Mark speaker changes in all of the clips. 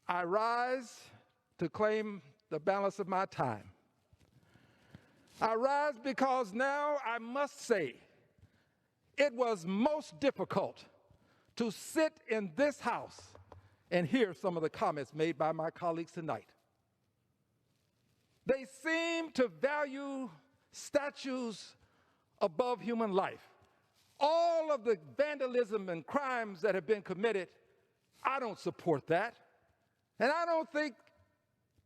Speaker 1: I rise to claim the balance of my time. I rise because now I must say it was most difficult to sit in this House and hear some of the comments made by my colleagues tonight. They seem to value statues above human life. All of the vandalism and crimes that have been committed, I don't support that. And I don't think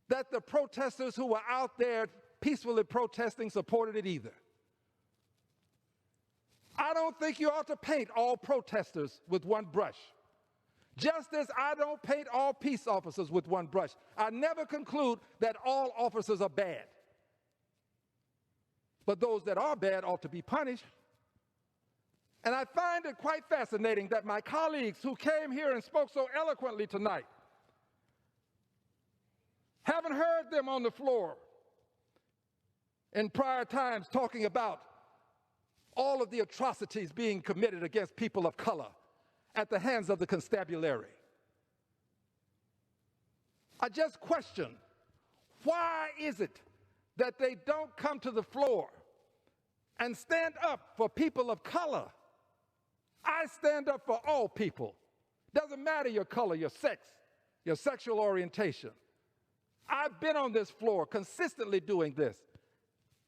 Speaker 1: that the protesters who were out there peacefully protesting supported it either. I don't think you ought to paint all protesters with one brush. Just as I don't paint all peace officers with one brush. I never conclude that all officers are bad. But those that are bad ought to be punished. And I find it quite fascinating that my colleagues who came here and spoke so eloquently tonight, haven't heard them on the floor in prior times talking about all of the atrocities being committed against people of color at the hands of the constabulary. I just question, why is it that they don't come to the floor and stand up for people of color? I stand up for all people. Doesn't matter your color, your sex, your sexual orientation. I've been on this floor consistently doing this,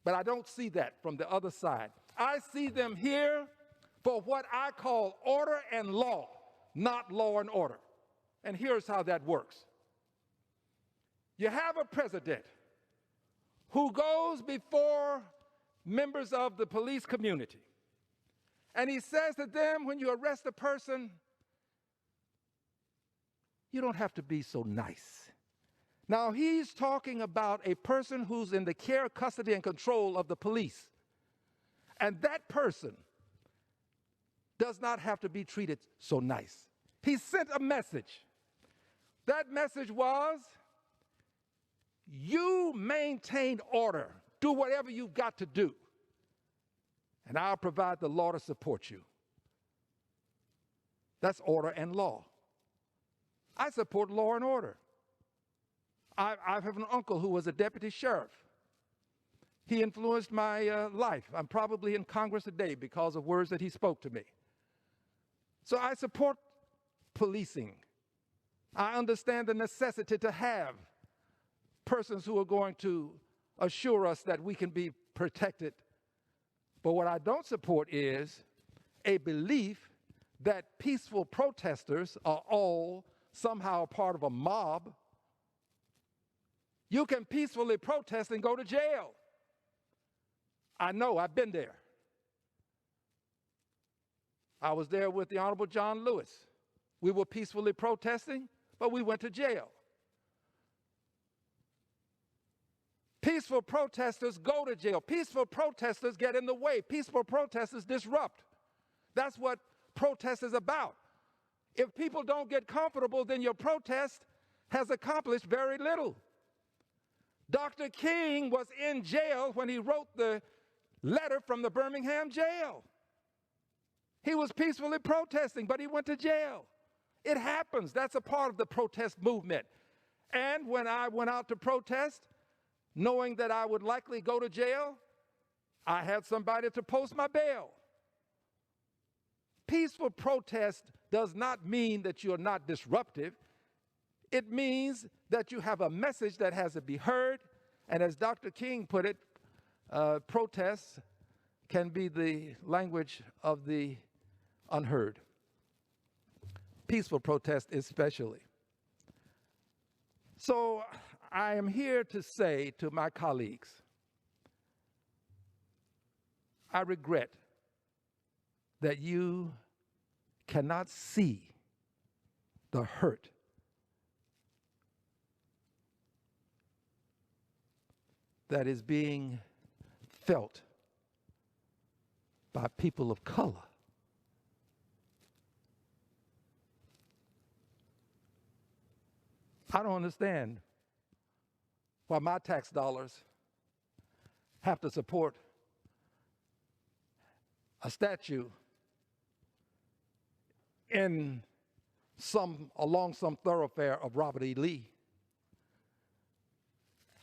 Speaker 1: but I don't see that from the other side. I see them here for what I call order and law, not law and order. And here's how that works. You have a president who goes before members of the police community, and he says to them, when you arrest a person, you don't have to be so nice. Now, he's talking about a person who's in the care, custody, and control of the police. And that person does not have to be treated so nice. He sent a message. That message was, you maintain order. Do whatever you've got to do. And I'll provide the law to support you. That's order and law. I support law and order. I have an uncle who was a deputy sheriff. He influenced my life. I'm probably in Congress today because of words that he spoke to me. So I support policing. I understand the necessity to have persons who are going to assure us that we can be protected. But what I don't support is a belief that peaceful protesters are all somehow part of a mob. You can peacefully protest and go to jail. I know, I've been there. I was there with the Honorable John Lewis. We were peacefully protesting, but we went to jail. Peaceful protesters go to jail. Peaceful protesters get in the way. Peaceful protesters disrupt. That's what protest is about. If people don't get comfortable, then your protest has accomplished very little. Dr. King was in jail when he wrote the letter from the Birmingham jail. He was peacefully protesting, but he went to jail. It happens. That's a part of the protest movement. And when I went out to protest, knowing that I would likely go to jail, I had somebody to post my bail. Peaceful protest does not mean that you're not disruptive. It means that you have a message that has to be heard, and as Dr. King put it, protests can be the language of the unheard. Peaceful protest especially. So I am here to say to my colleagues, I regret that you cannot see the hurt that is being felt by people of color. I don't understand why my tax dollars have to support a statue in along some thoroughfare of Robert E. Lee.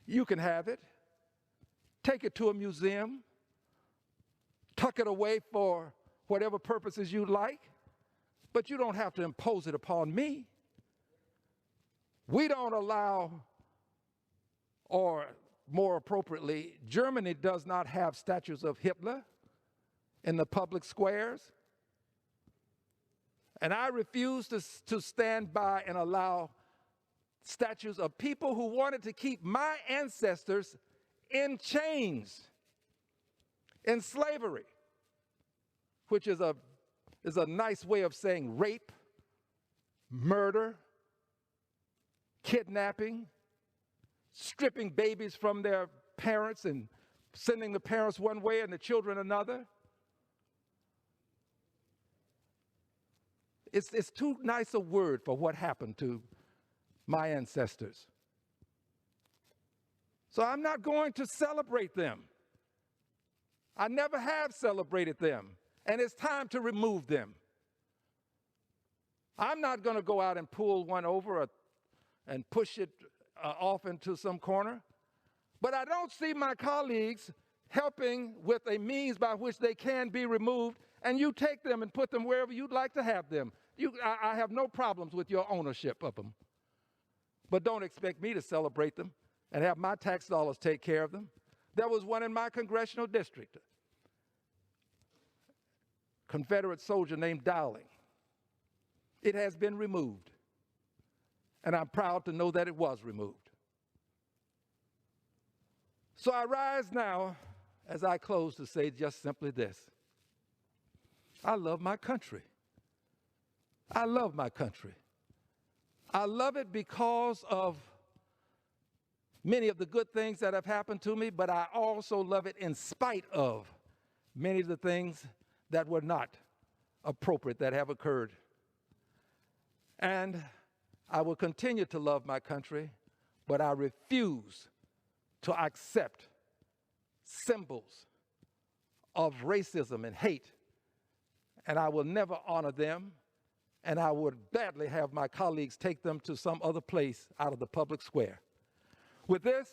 Speaker 1: You can have it. Take it to a museum. Tuck it away for whatever purposes you like. But you don't have to impose it upon me. We don't allow, or more appropriately, Germany does not have statues of Hitler in the public squares. And I refuse to stand by and allow statues of people who wanted to keep my ancestors in chains, in slavery, which is a nice way of saying rape, murder, kidnapping, stripping babies from their parents and sending the parents one way and the children another. It's too nice a word for what happened to my ancestors. So I'm not going to celebrate them. I never have celebrated them, and it's time to remove them. I'm not going to go out and pull one over and push it off into some corner, but I don't see my colleagues helping with a means by which they can be removed, and you take them and put them wherever you'd like to have them. I have no problems with your ownership of them. But don't expect me to celebrate them and have my tax dollars take care of them. There was one in my congressional district, Confederate soldier named Dowling. It has been removed, and I'm proud to know that it was removed. So I rise now, as I close, to say just simply this. I love my country. I love my country. I love it because of many of the good things that have happened to me, but I also love it in spite of many of the things that were not appropriate that have occurred. And I will continue to love my country, but I refuse to accept symbols of racism and hate, and I will never honor them. And I would gladly have my colleagues take them to some other place out of the public square. With this,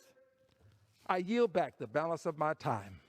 Speaker 1: I yield back the balance of my time.